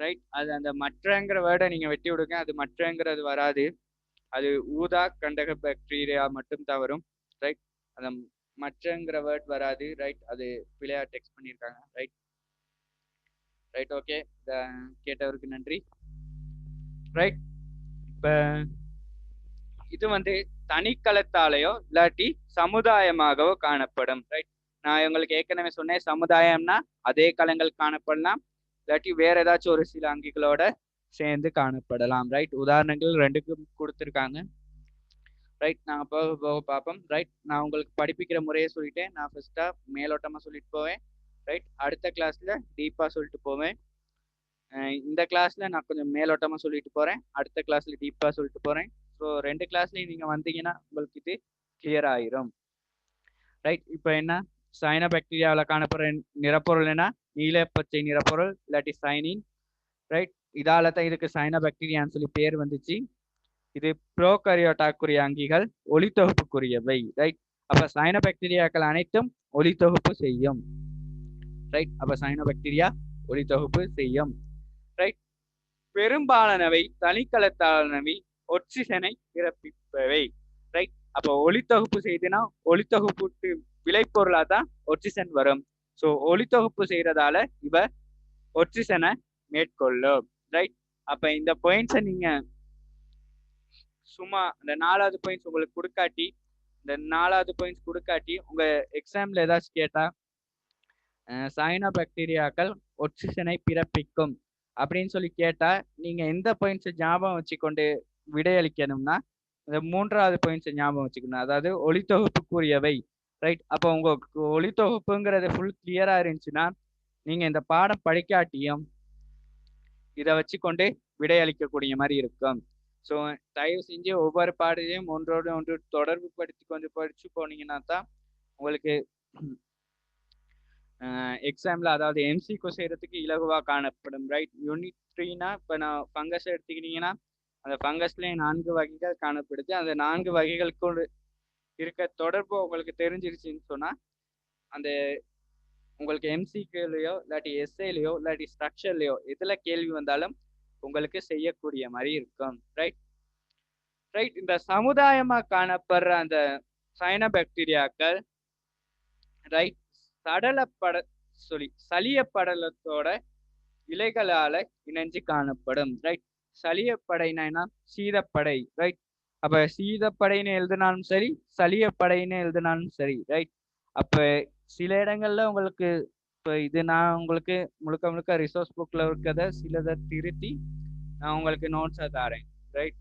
ரைட். அது அந்த மற்றங்கிற வேர்டை நீங்க வெட்டி விடுங்க. அது மற்றங்கிறது வராது. அது ஊதா கண்டக பாக்டீரியா மட்டும் தான் வரும். ரைட். அந்த மற்றங்கிற வேர்ட் வராது. ரைட். அது பிள்ளையா டெக்ஸ்ட் பண்ணியிருக்காங்க. ரைட். ரைட். ஓகே. கேட்டவருக்கு நன்றி. ரைட். இப்ப இது தனிக்களத்தாலேயோ இல்லாட்டி சமுதாயமாகவோ காணப்படும். ரைட். நான் உங்களுக்கு ஏற்கனவே சொன்னேன், சமுதாயம்னா அதே களங்கள் காணப்படலாம், இல்லாட்டி வேற ஏதாச்சும் ஒரு சில அங்கிகளோட சேர்ந்து காணப்படலாம். ரைட். உதாரணங்கள் 2க்கும் கொடுத்துருக்காங்க. ரைட். நாங்க போக போக பார்ப்போம். ரைட். நான் உங்களுக்கு படிப்பிக்கிற முறையை சொல்லிட்டேன். நான் ஃபர்ஸ்டா மேலோட்டமா சொல்லிட்டு போவேன். ரைட். அடுத்த கிளாஸ்ல டீப்பா சொல்லிட்டு போவேன். இந்த கிளாஸ்ல நான் கொஞ்சம் மேலோட்டமா சொல்லிட்டு போறேன். அடுத்த கிளாஸ்ல டீப்பா சொல்லிட்டு போறேன். ஸோ 2 கிளாஸ்லயும் நீங்க வந்தீங்கன்னா உங்களுக்கு இது கிளியர் ஆயிரும். ரைட். இப்போ என்ன சயனோபாக்டீரியாவில் காணப்படுற நிறப்பொருள் என்ன? நீல பச்சை நிறப்பொருள் இல்லாட்டி சயனின். ரைட். இதால தான் இதுக்கு சயனோபாக்டீரியான்னு சொல்லி பேர் வந்துச்சு. இது ப்ரோகரியோட்டாக்குரிய அங்கிகள் ஒளித்தொகுப்புக்குரியவை. ரைட். அப்ப சயனோபாக்டீரியாக்கள் அனைத்தும் ஒளித்தொகுப்பு செய்யும். ரைட். அப்ப சயனோபாக்டீரியா ஒளித்தொகுப்பு செய்யும். ரைட். பெரும்பாலானவை தனிக்களத்தானவை ஒட்சிசனை பிறப்பிப்பவை. ரைட். அப்போ ஒளித்தொகுப்பு செய்துனா ஒளித்தொகுப்புக்கு விளைபொருளா தான் ஒட்சிசன் வரும். ஸோ ஒளித்தொகுப்பு செய்யறதால இவ ஒட்சிசனை மேற்கொள்ளும். ரைட். அப்ப இந்த பாயிண்ட்ஸை நீங்க சும்மா இந்த 4வது பாயிண்ட்ஸ் உங்களுக்கு கொடுக்காட்டி உங்க எக்ஸாம்ல ஏதாச்சும் கேட்டா சயனோபாக்டீரியாக்கள் ஒட்சிசனை பிறப்பிக்கும் அப்படின்னு சொல்லி கேட்டா நீங்க எந்த பாயிண்ட்ஸை ஞாபகம் வச்சுக்கொண்டு விடையளிக்கணும்னா இந்த 3வது பாயிண்ட்ஸை ஞாபகம் வச்சுக்கணும். அதாவது ஒளித்தொகுப்புக்குரியவை. ரைட். அப்போ உங்களுக்கு ஒளித்தொகுப்புங்கிறது ஃபுல் கிளியரா இருந்துச்சுன்னா நீங்க இந்த பாடம் படிக்காட்டியும் இதை வச்சுக்கொண்டு விடையளிக்கக்கூடிய மாதிரி இருக்கும். ஸோ தயவு செஞ்சு ஒவ்வொரு பாடத்தையும் ஒன்றோடு ஒன்று தொடர்பு படுத்தி கொஞ்சம் படிச்சு போனீங்கன்னா தான் உங்களுக்கு எக்ஸாம்ல, அதாவது எம்சிக்யூ செய்யறதுக்கு இலகுவா காணப்படும். ரைட். யூனிட் 3னா இப்போ நான் ஃபங்கஸ் எடுத்துக்கிட்டீங்கன்னா அந்த ஃபங்கஸ்லேயே 4 வகைகள் காணப்படுது. அந்த 4 வகைகளுக்கு இருக்க தொடர்பு உங்களுக்கு தெரிஞ்சிருச்சுன்னு சொன்னா அந்த உங்களுக்கு எம்சிக்யூலையோ இல்லாட்டி எஸ்ஏலையோ இல்லாட்டி ஸ்ட்ரக்சர்லையோ எதுல கேள்வி வந்தாலும் உங்களுக்கு செய்யக்கூடிய மாதிரி இருக்கும். ரைட். ரைட். இந்த சமுதாயமா காணப்படுற அந்த சயனபாக்டீரியாக்கள் ரைட் சளிய படலத்தோட இலைகளால இணைஞ்சு காணப்படும். ரைட், சளியப்படைனா சீதப்படை. ரைட், அப்ப சீதப்படைன்னு எழுதினாலும் சரி, சளியப்படைன்னு எழுதினாலும் சரி. ரைட், அப்ப சில இடங்கள்ல உங்களுக்கு இப்போ இது நான் உங்களுக்கு முழுக்க முழுக்க ரிசோர்ஸ் புக்ல இருக்கிறத சிலதை திருத்தி நான் உங்களுக்கு நோட்ஸா தாரேன். ரைட்,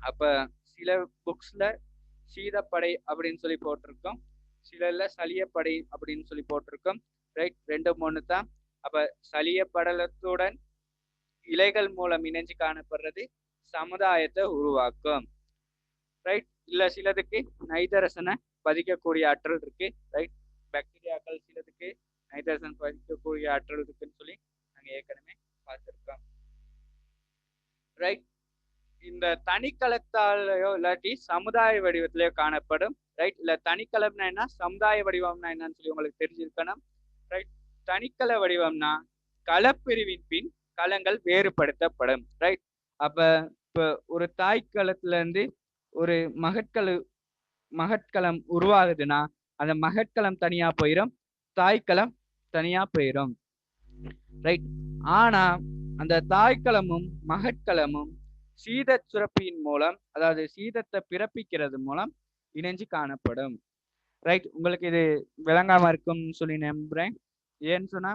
அப்ப சில புக்ஸ்ல சீதப்படை அப்படின்னு சொல்லி போட்டிருக்கோம், சிலர்ல சளியப்படை அப்படின்னு சொல்லி போட்டிருக்கோம். ரைட், 2 3 தான். அப்ப சளிய படலத்துடன் இலைகள் மூலம் இணைஞ்சு காணப்படுறது சமுதாயத்தை உருவாக்கும். ரைட், இல்ல சிலதுக்கு நைதரசனை பதிக்கக்கூடிய ஆற்றல் இருக்கு. ரைட், பாக்டீரியாக்கள் சிலதுக்கு நைதரசன் பதிக்கக்கூடிய ஆற்றல் இருக்குன்னு சொல்லி நாங்க ஏற்கனவே பார்த்திருக்கோம். ரைட், இந்த தனிக்கலத்தாலேயோ இல்லாட்டி சமுதாய வடிவத்திலேயோ காணப்படும். ரைட், இல்ல தனிக்கலம்னா என்ன, சமுதாய வடிவம்னா என்னன்னு சொல்லி உங்களுக்கு தெரிஞ்சிருக்கணும். ரைட், தனிக்கல வடிவம்னா களப்பிரிவின் பின் களங்கள் வேறுபடுத்தப்படும். ரைட், அப்ப இப்ப ஒரு தாய்க்களத்துல இருந்து ஒரு மகட்களம் உருவாகுதுன்னா அந்த மகட்களம் தனியா போயிடும், தாய்க்களம் தனியா போயிடும். ரைட், ஆனா அந்த தாய்க்களமும் மகட்களமும் சீத சுரப்பியின் மூலம், அதாவது சீதத்தை பிறப்பிக்கிறது மூலம் இணைஞ்சு காணப்படும். ரைட், உங்களுக்கு இது விளங்காம இருக்கும்னு சொல்லி நம்புறேன். ஏன்னு சொன்னா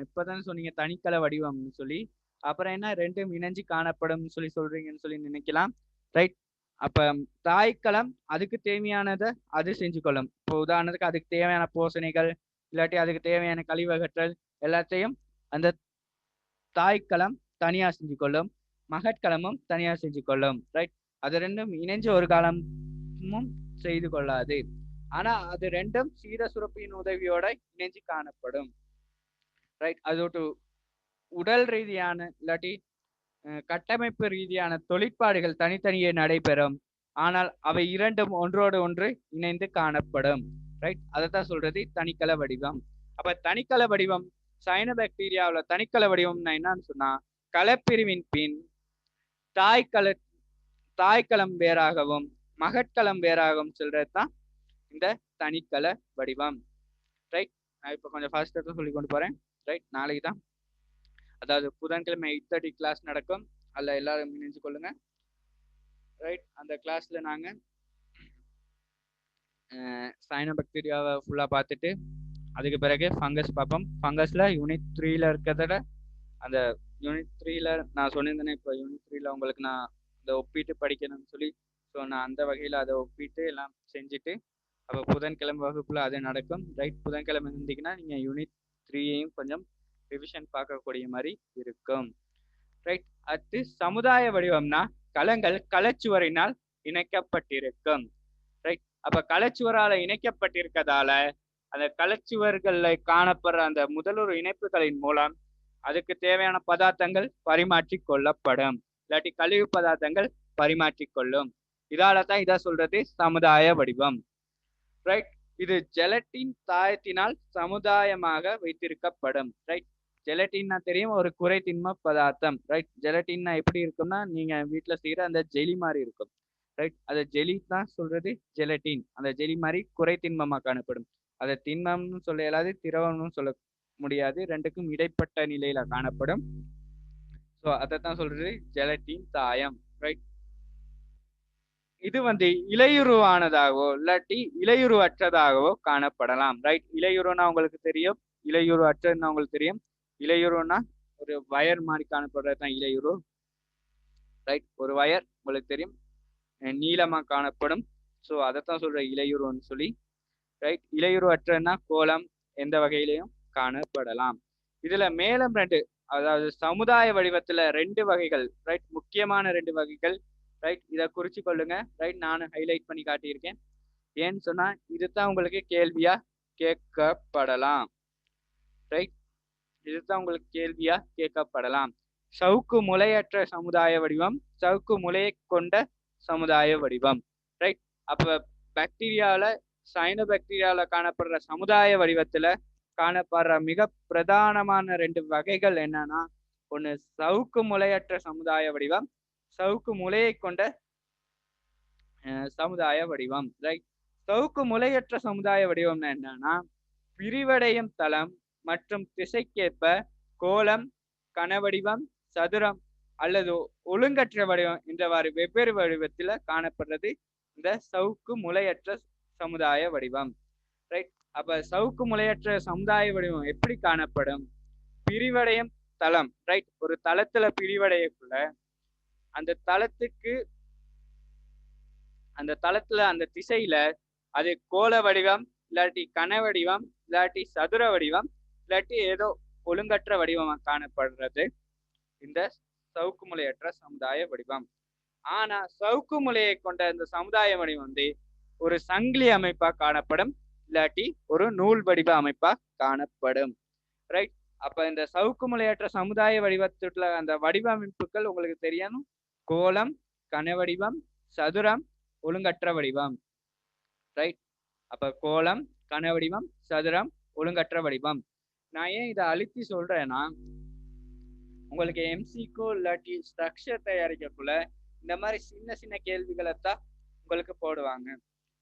இப்பதானே சொன்னீங்க தனிக்கல வடிவம்னு சொல்லி, அப்புறம் என்ன ரெண்டும் இணைஞ்சு காணப்படும் சொல்லி சொல்றீங்கன்னு சொல்லி நினைக்கலாம். ரைட், அப்ப தாய்க்களம் அதுக்கு தேவையானதை அது செஞ்சு கொள்ளும். இப்போ உதாரணத்துக்கு அதுக்கு தேவையான போஷணைகள் இல்லாட்டி அதுக்கு தேவையான கழிவகற்றல் எல்லாத்தையும் அந்த தாய்க்களம் தனியா செஞ்சு கொள்ளும், மகட்களமும் தனியா செஞ்சு கொள்ளும். ரைட், அது ரெண்டும் இணைஞ்சு ஒரு காலமும் செய்து கொள்ளாது. ஆனா அது ரெண்டும் சீத சுரப்பியின் உதவியோட இணைஞ்சு காணப்படும். ரைட், அதோட உடல் ரீதியான இல்லாட்டி கட்டமைப்பு ரீதியான தொழிற்பாடுகள் தனித்தனியே நடைபெறும். ஆனால் அவை இரண்டும் ஒன்றோடு ஒன்று இணைந்து காணப்படும். ரைட், அதைத்தான் சொல்றது தனிக்கல வடிவம். அப்ப தனிக்கல வடிவம் சயனபாக்டீரியாவில் தனிக்கல வடிவம்னா என்னன்னு சொன்னா, களப்பிரிவின் பின் தாய்க்களம் வேறாகவும் மகட்களம் வேறாகவும் சொல்றதுதான் இந்த தனிக்கல வடிவம். ரைட், நான் இப்ப கொஞ்சம் ஃபாஸ்டா சொல்லி கொண்டு போறேன். ரைட், நாளைக்கு தான், அதாவது புதன்கிழமை 8:30 கிளாஸ் நடக்கும், அதில் எல்லாரும் இணைஞ்சு கொள்ளுங்க. ரைட், அந்த கிளாஸ்ல நாங்க சயனபாக்டீரியாவை ஃபுல்லா பார்த்துட்டு அதுக்கு பிறகு ஃபங்கஸ் பார்ப்போம். ஃபங்கஸ்ல யூனிட் 3ல இருக்கிறத அந்த யூனிட் 3ல நான் சொன்னிருந்தேனே, இப்போ யூனிட் 3ல உங்களுக்கு நான் அதை ஒப்பிட்டு படிக்கணும்னு சொல்லி, ஸோ நான் அந்த வகையில் அதை ஒப்பிட்டு எல்லாம் செஞ்சுட்டு அப்போ புதன்கிழமை வகுப்புல அது நடக்கும். ரைட், புதன்கிழமை இருந்தீங்கன்னா நீங்க யூனிட் 3யையும் கொஞ்சம் ரிவிஷன் பார்க்கக்கூடிய மாதிரி இருக்கும். ரைட், அடுத்து சமுதாய வடிவம்னா களங்கள் களச்சுவரினால் இணைக்கப்பட்டிருக்கும். ரைட், அப்ப களச்சுவரால இணைக்கப்பட்டிருக்கதால அந்த களச்சுவர்கள்ல காணப்படுற அந்த முதலொரு இணைப்புகளின் மூலம் அதுக்கு தேவையான பதார்த்தங்கள் பரிமாற்றி கொள்ளப்படும், இல்லாட்டி கழிவு பதார்த்தங்கள் பரிமாற்றி கொள்ளும். இதால தான் இதை சொல்றது சமுதாய வடிவம். ரைட், இது ஜெலட்டின் தாயத்தினால் சமுதாயமாக வைத்திருக்கப்படும். ரைட், ஜெலட்டின்னா தெரியும், ஒரு குறைத்திண்ம பதார்த்தம். ரைட், ஜெலட்டின்னா எப்படி இருக்கும்னா நீங்க வீட்டுல செய்யற அந்த ஜெலி மாதிரி இருக்கும். ரைட், அந்த ஜெலி தான் சொல்றது ஜெலட்டின். அந்த ஜெலி மாதிரி குறைத்திண்மமா காணப்படும். அதை திண்மம்னு சொல்ல இயலாது, திரவம்னு சொல்ல முடியாது, ரெண்டுக்கும் இடைப்பட்ட நிலையில காணப்படும். ஸோ அதைத்தான் சொல்றது ஜெலட்டின் தாயம். ரைட், இது இலையுருவானதாகவோ இல்லாட்டி இலையுருவற்றதாகவோ காணப்படலாம். ரைட், இலையுருன்னா உங்களுக்கு தெரியும், இலையுரு அற்றதுன்னா உங்களுக்கு தெரியும். இலையுருன்னா ஒரு வயர் மாதிரி காணப்படுறது தான் இலையுரு. ரைட், ஒரு வயர் உங்களுக்கு தெரியும், நீளமா காணப்படும். ஸோ அதைத்தான் சொல்ற இலையுருன்னு சொல்லி. ரைட், இலையுரு அற்றன்னா கோலம் எந்த வகையிலையும் காணப்படலாம். இதுல மேலும் 2, அதாவது சமுதாய வடிவத்துல 2 வகைகள். ரைட், முக்கியமான 2 வகைகள். ரைட், இதை குறிச்சு கொள்ளுங்க. ரைட், நானும் ஹைலைட் பண்ணி காட்டியிருக்கேன். ஏன்னு சொன்னா இதுதான் உங்களுக்கு கேள்வியா கேட்கப்படலாம். ரைட், இதுதான் உங்களுக்கு கேள்வியா கேட்கப்படலாம். சவுக்கு முளையற்ற சமுதாய வடிவம், சவுக்கு முளையை கொண்ட சமுதாய வடிவம். ரைட், அப்ப பாக்டீரியால சயனபாக்டீரியால காணப்படுற சமுதாய வடிவத்துல காணப்படுற மிக பிரதானமான 2 வகைகள் என்னன்னா, ஒண்ணு சவுக்கு முளையற்ற சமுதாய வடிவம், சவுக்கு முளையை கொண்ட சமுதாய வடிவம். ரைட். சவுக்கு முலையற்ற சமுதாய வடிவம்னா என்னன்னா, விரிவடையும் தளம் மற்றும் திசைக்கேற்ப கோலம், கனவடிவம், சதுரம் அல்லது ஒழுங்கற்ற வடிவம் என்றவாறு வெவ்வேறு வடிவத்தில் காணப்படுறது இந்த சவுக்கு முலையற்ற சமுதாய வடிவம். ரைட். அப்ப சவுக்கு முலையற்ற சமுதாய வடிவம் எப்படி காணப்படும்? பிரிவடையும் தளம். ரைட். ஒரு தளத்துல பிரிவடையக்குள்ள அந்த தளத்துல அந்த திசையில அது கோல வடிவம், இல்லாட்டி கன வடிவம், இல்லாட்டி சதுர வடிவம், இல்லாட்டி ஏதோ ஒழுங்கற்ற வடிவமா காணப்படுறது இந்த சவுக்கு முலையற்ற சமுதாய வடிவம். ஆனா சவுக்கு முலையை கொண்ட இந்த சமுதாய வடிவம் வந்து ஒரு சங்கிலி அமைப்பா காணப்படும், இல்லாட்டி ஒரு நூல் வடிவ அமைப்பா காணப்படும். ரைட். அப்ப இந்த சவுக்கு முலையற்ற சமுதாய வடிவத்துல அந்த வடிவமைப்புகள் உங்களுக்கு தெரியணும். கோலம், கனவடிவம், சதுரம், ஒழுங்கற்ற வடிவம். ரைட். அப்ப கோலம், கனவடிவம், சதுரம், ஒழுங்கற்ற வடிவம். நான் ஏன் இதை அழுத்தி சொல்றேன்னா, உங்களுக்கு எம்சிக்கோ இல்லாட்டி ஸ்ட்ரக்சர் தயாரிக்கக்குள்ள இந்த மாதிரி சின்ன சின்ன கேள்விகளை தான் உங்களுக்கு போடுவாங்க.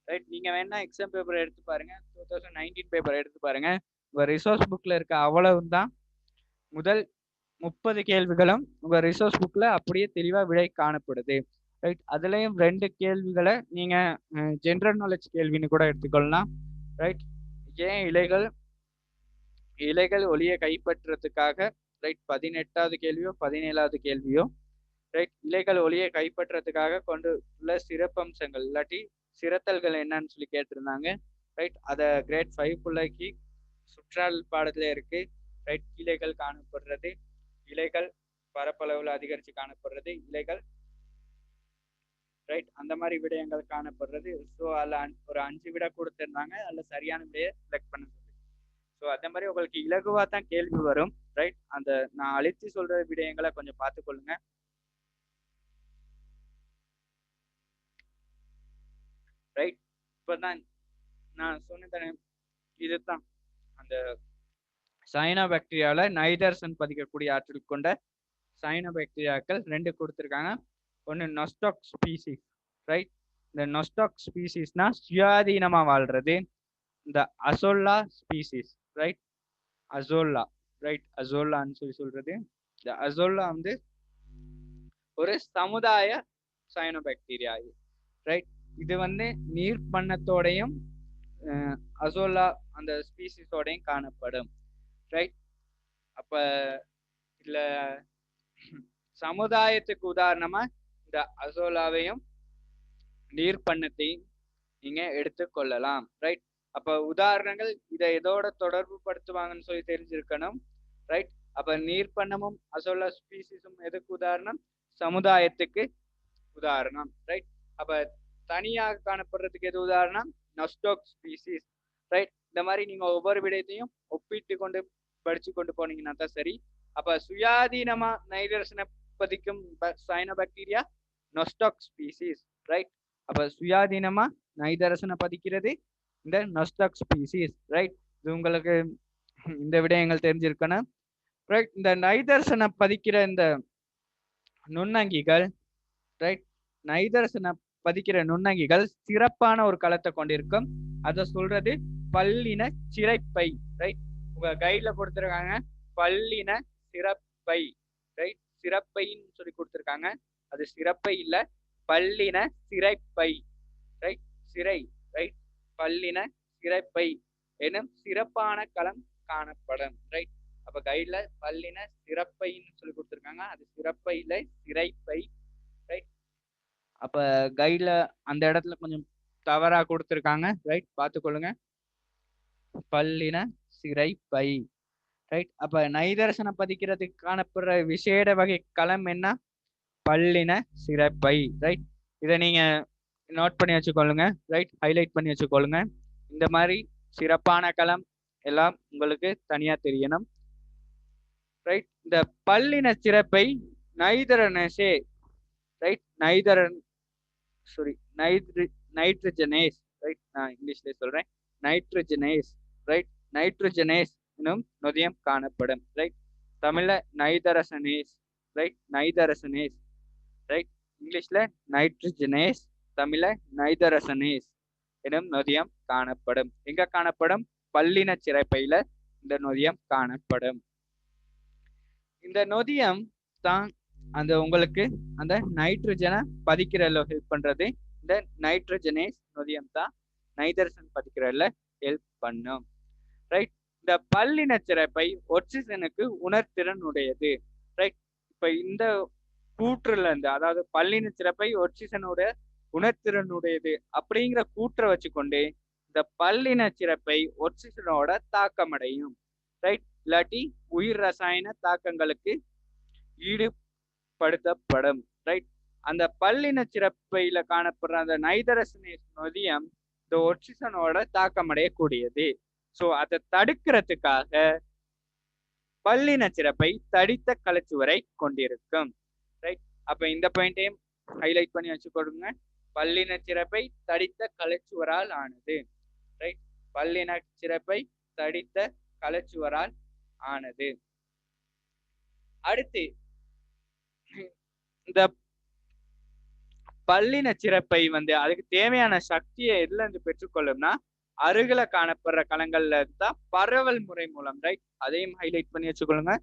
ரைட். நீங்க வேணா எக்ஸாம் பேப்பர் எடுத்து பாருங்க, 2019 பேப்பர் எடுத்து பாருங்க. உங்க ரிசோர்ஸ் புக்ல இருக்க அவ்வளவு தான் முதல் 30 கேள்விகளும் உங்க ரிசோர்ஸ் புக்ல அப்படியே தெளிவா விடை காணப்படுது. ரைட். அதுலயும் 2 கேள்விகளை நீங்க ஜெனரல் நாலேஜ் கேள்வின்னு கூட எடுத்துக்கொள்ளலாம். ரைட். ஏன் இலைகள் ஒளியை கைப்பற்றுறதுக்காக, ரைட், 18வது கேள்வியோ 17வது கேள்வியோ, ரைட், இலைகள் ஒளியை கைப்பற்றுறதுக்காக கொண்டுள்ள சிறப்பம்சங்கள் இல்லாட்டி சிறத்தல்கள் என்னன்னு சொல்லி கேட்டிருந்தாங்க. ரைட். அதை கிரேட் 5 பிள்ளைக்கு சுற்றால் பாடத்துல இருக்கு. ரைட். இலைகள் காணப்படுறது, இலைகள் பரப்பளவுல அதிகரிச்சு காணப்படுறது, இலைகள், ரைட், அந்த மாதிரி விடயங்கள் காணப்படுறது. ஸோ அதில் ஒரு 5 விட கொடுத்துருந்தாங்க. அதில் சரியான விடையை செலக்ட் பண்ண சொல்லி. ஸோ அந்த மாதிரி உங்களுக்கு இலகுவா தான் கேள்வி வரும். ரைட். அந்த நான் அழுத்தி சொல்ற விடயங்களை கொஞ்சம் பார்த்துக்கொள்ளுங்க. ரைட். இப்பதான் நான் சொன்னேன், இதுதான் அந்த சைனோபாக்டீரியால நைதர்சன் பதிக்கக்கூடிய ஆற்றல் கொண்ட சைனோபாக்டீரியாக்கள் 2 கொடுத்துருக்காங்க. ஒன்று நொஸ்டாக் ஸ்பீசிஸ். ரைட். இந்த நொஸ்டாக் ஸ்பீசிஸ்னா சுயாதீனமா வாழ்றது. இந்த அசோல்லா ஸ்பீசிஸ். ரைட். அசோல்லா. ரைட். அசோல்லான்னு சொல்றது. இந்த அசோல்லா வந்து ஒரு சமுதாய சைனோபாக்டீரியா. ரைட். இது வந்து நீர் பண்ணத்தோடையும் அசோல்லா அந்த ஸ்பீசிஸோடையும் காணப்படும். ரைட். அப்ப இதுல சமுதாயத்துக்கு உதாரணமா இந்த அசோலாவையும் நீர் பண்ணத்தையும் நீங்க எடுத்துக்கொள்ளலாம். ரைட். அப்ப உதாரணங்கள் இதை எதோட தொடர்பு படுத்துவாங்கன்னு சொல்லி தெரிஞ்சிருக்கணும். ரைட். அப்ப நீர் பண்ணமும் அசோலா ஸ்பீசிஸும் எதுக்கு உதாரணம்? சமுதாயத்துக்கு உதாரணம். ரைட். அப்ப தனியாக காணப்படுறதுக்கு எது உதாரணம்? நொஸ்டாக் ஸ்பீசிஸ். ரைட். இந்த மாதிரி நீங்க ஒவ்வொரு விடயத்தையும் ஒப்பிட்டு கொண்டு படிச்சு கொண்டு போனீங்கன்னா தான் சரி. அப்ப சுயாதீனமா நைதர்சனை பதிக்கும் சைனோபாக்டீரியா நொஸ்டாக் ஸ்பீசிஸ். ரைட். அப்ப சுயாதீனமா நைதரசனை பதிக்கிறது இந்த நொஸ்டாக் ஸ்பீசிஸ். ரைட். இது உங்களுக்கு இந்த விடயங்கள் தெரிஞ்சிருக்கணும். ரைட். இந்த நைதரசனை பதிக்கிற இந்த நுண்ணங்கிகள், ரைட், நைதரசனை பதிக்கிற நுண்ணங்கிகள் சிறப்பான ஒரு களத்தை கொண்டிருக்கும். அதை சொல்றது பல்லின சிரைப்பை. ரைட். உங்க கைட்ல கொடுத்துருக்காங்க பல்லின சிறப்பை. ரைட். சிறப்பைன்னு சொல்லி கொடுத்துருக்காங்க. அது சிறப்பை இல்ல, பல்லின சிரைப்பை. ரைட். சிறை. ரைட். பல்லின சிரைப்பை எனும் சிறப்பான களம் காணப்படும். ரைட். அப்ப கைட்ல பல்லின சிறப்பைன்னு சொல்லி கொடுத்துருக்காங்க. அது சிறப்பை இல்லை, சிரைப்பை. ரைட். அப்ப கைட்ல அந்த இடத்துல கொஞ்சம் தவறா கொடுத்துருக்காங்க. ரைட். பார்த்துக்கொள்ளுங்க. பல்லின சிரைப்பை. ரைட். அப்ப நைதரசனை பதிக்கிறதுக்கு காணப்படுற விசேட வகை களம் என்ன? பல்லின சிரைப்பை. ரைட். இதை நீங்க நோட் பண்ணி வச்சுக்கொள்ளுங்க. ரைட். ஹைலைட் பண்ணி வச்சுக்கொள்ளுங்க. இந்த மாதிரி சிறப்பான களம் எல்லாம் உங்களுக்கு தனியா தெரியணும். ரைட். இந்த பல்லின சிறப்பை நைதரனேசே, ரைட், நைட்ரஜனேஸ். ரைட். நான் இங்கிலீஷ்ல சொல்றேன். நைட்ரஜனேஸ். ரைட். நைட்ரஜனேஸ் எனும் நொதியம் காணப்படும். ரைட். தமிழ்ல நைதரசனேஸ். ரைட். நைதரசனேஸ். ரைட். இங்கிலீஷ்ல நைட்ரஜனேஸ் தமிழ நைதரசனேஸ் எனும் நொதியம் காணப்படும். எங்க காணப்படும்? பல்லின சிறைப்பையில இந்த நொதியம் காணப்படும். இந்த நொதியம் தான் அந்த உங்களுக்கு அந்த நைட்ரஜனை பதிக்கிறதுல ஹெல்ப் பண்றது. இந்த நைட்ரஜனேஸ் நொதியம் தான் நைதரசன் பதிக்கிறதுல ஹெல்ப் பண்ணும். ரைட். இந்த பல்லின சிறைப்பை ஒட்சிசனுக்கு உணர்திறன் உடையது. ரைட். இப்ப இந்த கூற்றுல இருந்து, அதாவது பல்லின சிறப்பை ஒட்சிசனோட உணர்திறனுடையது அப்படிங்கிற கூற்றை வச்சுக்கொண்டு இந்த பல்லின சிறப்பை ஒட்சிசனோட தாக்கமடையும். ரைட். இல்லாட்டி உயிர் ரசாயன தாக்கங்களுக்கு ஈடுபடுத்தப்படும். ரைட். அந்த பல்லின சிறப்பையில காணப்படுற அந்த நைதரசனேஸ் நொதியம் இந்த ஒட்சிசனோட தாக்கமடையக்கூடியது. ஸோ அதை தடுக்கிறதுக்காக பல்லின சிறப்பை தடித்த கலச்சுவரை கொண்டிருக்கும். ரைட். அப்ப இந்த பாயிண்டையும் ஹைலைட் பண்ணி வச்சுக்கொடுங்க. பல்லின சிறப்பை தடித்த கலச்சுவரால் ஆனது. ரைட். பல்லின சிறப்பை தடித்த கலச்சுவரால் ஆனது. அடுத்து இந்த பல்லின சிறப்பை அதுக்கு தேவையான சக்தியை எதுல இருந்து பெற்றுக்கொள்ளும்னா அருகில காணப்படுற களங்கள்ல தான் பரவல் முறை மூலம். ரைட். அதையும் ஹைலைட் பண்ணி வச்சுக்கொள்ளுங்க.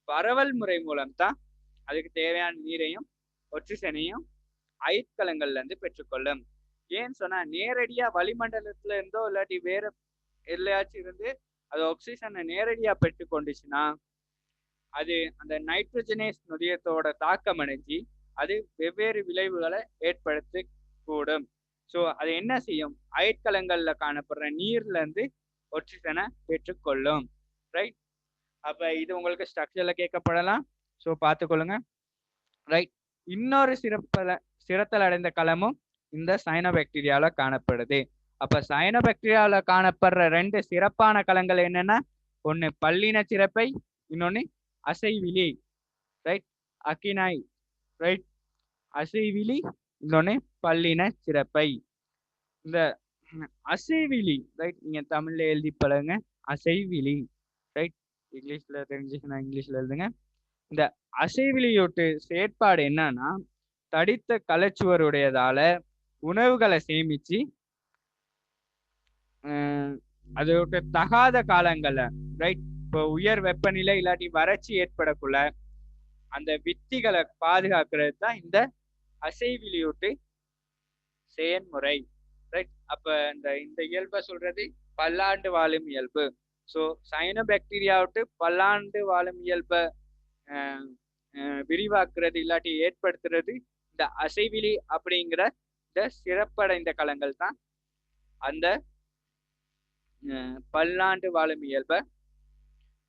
பரவல் முறை மூலம் தான் அதுக்கு தேவையான நீரையும் ஒட்சிசனையும் அயற்கலங்கள்ல இருந்து பெற்றுக்கொள்ளும். ஏன்னு சொன்னா நேரடியா வளிமண்டலத்துல இருந்தோ இல்லாட்டி வேற எல்லையாச்சும் இருந்து அது ஆக்சிஜனை நேரடியா பெற்றுக்கொண்டுச்சுன்னா அது அந்த நைட்ரஜனேஸ் நொதியத்தோட தாக்கம் அடைஞ்சி அது வெவ்வேறு விளைவுகளை ஏற்படுத்த கூடும். ஸோ அது என்ன செய்யும்? அயற்கலங்கள்ல காணப்படுற நீர்ல இருந்து ஆக்சிஜனை பெற்றுக்கொள்ளும். ரைட். அப்ப இது உங்களுக்கு ஸ்ட்ரக்சர்ல கேட்கப்படலாம். ஸோ பார்த்துக்கொள்ளுங்க. ரைட். இன்னொரு சிரத்தல் அடைந்த களமும் இந்த சயனோபாக்டீரியால காணப்படுது. அப்ப சயனோபாக்டீரியால காணப்படுற 2 சிறப்பான களங்கள் என்னன்னா, ஒண்ணு பல்லின சிறப்பை, இன்னொன்னு அசைவிலி. ரைட். அகினாய். ரைட். அசைவிலி, இன்னொன்னு பல்லின சிறப்பை. இந்த அசைவிலி, ரைட், நீங்க தமிழ்ல எழுதி பழகுங்க. அசைவிலி. ரைட். இங்கிலீஷ்ல தெரிஞ்சுச்சுன்னா இங்கிலீஷ்ல எழுதுங்க. இந்த அசைவிலியோட்டு செயற்பாடு என்னன்னா, தடித்த கலச்சுவருடையதால உணவுகளை சேமிச்சு அதோட தகாத காலங்கள்ல, ரைட், இப்போ உயர் வெப்பநிலை இல்லாட்டி வறட்சி ஏற்படக்குள்ள அந்த வித்திகளை பாதுகாக்கிறது தான் இந்த அசைவிலியூட்டு செயன்முறை. ரைட். அப்ப இந்த இயல்பை சொல்றது பல்லாண்டு வாழும் இயல்பு. ஸோ சயனோபாக்டீரியாவுட்டு பல்லாண்டு வாழும் இயல்பை விரிவாக்குறது இல்லாட்டி ஏற்படுத்துறது இந்த அசைவிலி அப்படிங்கிற இந்த சிறப்படைந்த களங்கள் தான் அந்த பல்லாண்டு வாழும் இயல்பை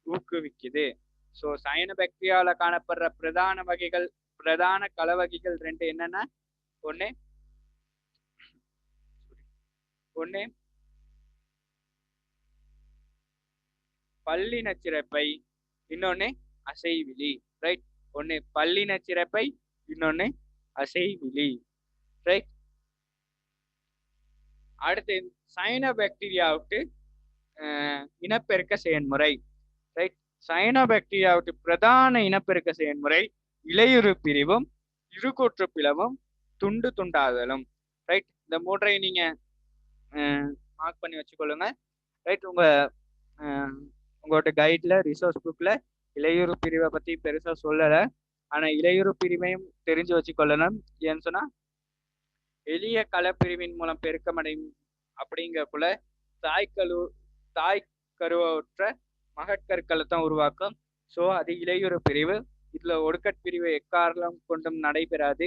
ஊக்குவிக்குது. ஸோ சயனோபாக்டீரியால காணப்படுற பிரதான கள வகைகள் 2 என்னன்னா, ஒண்ணு பல்லின சிறப்பை, இன்னொன்னு அசைவிலி. ரைட். ஒண்ணு பல்லின சிறப்பை, இன்னொன்னு அசைவிலி. ரைட். அடுத்து சயனோபாக்டீரியாவுக்கு இனப்பெருக்க செயன்முறை. ரைட். சயனோபாக்டீரியாவுக்கு பிரதான இனப்பெருக்க செயன்முறை இலையுறு பிரிவும், இருகூற்று பிளவும், துண்டு துண்டாதலும். ரைட். இந்த 3ஐ நீங்க மார்க் பண்ணி வச்சுக்கொள்ளுங்க. ரைட். உங்களோட கைட்ல ரிசோர்ஸ் புக்ல இலையுறு பிரிவை பத்தி பெருசா சொல்லலை. ஆனா இலையுறு பிரிவையும் தெரிஞ்சு வச்சுக்கொள்ளணும். ஏன்னு சொன்னா எளிய களப்பிரிவின் மூலம் பெருக்கமடையும் அப்படிங்கக்குள்ள தாய் கருவற்ற மகட்கருக்களை தான் உருவாக்கும். ஸோ அது இலையுறு பிரிவு. இதுல ஒடுக்கட்பிரிவு எக்காரணம் கொண்டும் நடைபெறாது.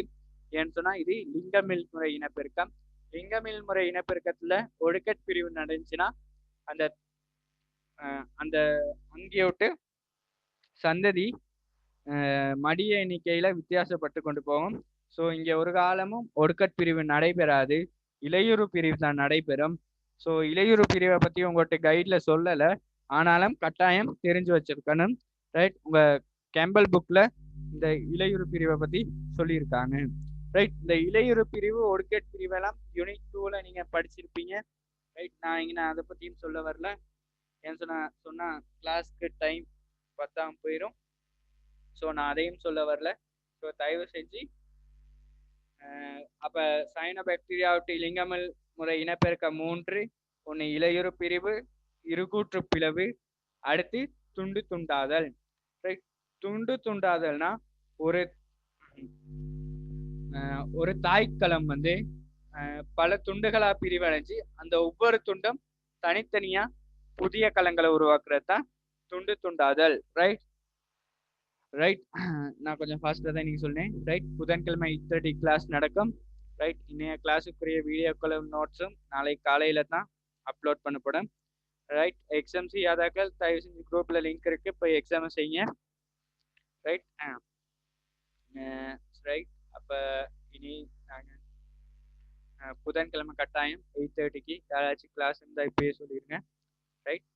ஏன்னு சொன்னா இது லிங்கமில் முறை இனப்பெருக்கம். லிங்கமில் முறை இனப்பெருக்கத்துல ஒடுக்கட்பிரிவு நடந்துச்சுன்னா அந்த அங்கேயோட்டு சந்ததி மடிய எண்ணிக்கையில வித்தியாசப்பட்டு கொண்டு போகும். ஸோ இங்க ஒரு காலமும் ஒடுக்கட்பிரிவு நடைபெறாது, இலையுறு பிரிவு தான் நடைபெறும். ஸோ இலையுறு பிரிவை பத்தி உங்கள்கிட்ட கைட்ல சொல்லலை, ஆனாலும் கட்டாயம் தெரிஞ்சு வச்சிருக்கணும். ரைட். உங்க கேம்பல் புக்ல இந்த இலையுறு பிரிவை பத்தி சொல்லியிருக்காங்க. ரைட். இந்த இலையுறு பிரிவு ஒடுக்கட் பிரிவெல்லாம் யூனிட் 2ல நீங்க படிச்சிருப்பீங்க. ரைட். நான் இங்க அதை பத்தியும் சொல்ல வரல. ஏன்னு சொன்னா கிளாஸ்க்கு டைம் பத்தாம போயிடும். ஸோ நான் அதையும் சொல்ல வரல. ஸோ தயவு செஞ்சு அப்ப சைனோபாக்டீரியாவிட்டு இலிங்கமல் முறை இனப்பெருக்க 3, ஒன்று இலையுறு பிரிவு, இருகூற்று பிளவு, அடுத்து துண்டு துண்டாதல். ரைட், துண்டு துண்டாதல்னா ஒரு தாய்க்களம் வந்து பல துண்டுகளா பிரிவடைஞ்சு அந்த ஒவ்வொரு துண்டும் தனித்தனியா புதிய களங்களை உருவாக்குறது தான் துண்டு துண்டாதல். ரைட் ரைட் நான் கொஞ்சம் ஃபாஸ்ட்டாக தான் நீங்கள் சொன்னேன். ரைட், புதன்கிழமை 8:30 கிளாஸ் நடக்கும். ரைட், இன்னைய கிளாஸுக்குரிய வீடியோக்களும் நோட்ஸும் நாளை காலையில தான் அப்லோட் பண்ணப்படும். ரைட், எக்ஸாம்ஸ் யாதாக்கள் தயவு செஞ்சு குரூப்ல லிங்க் இருக்கு, போய் எக்ஸாம் செய்யுங்க. ரைட் ரைட் அப்போ இனி நாங்கள் புதன்கிழமை கட்டாயம் 8:30க்கு யாராச்சும் கிளாஸ் இருந்தால் இப்பயே சொல்லிடுங்க. ரைட்.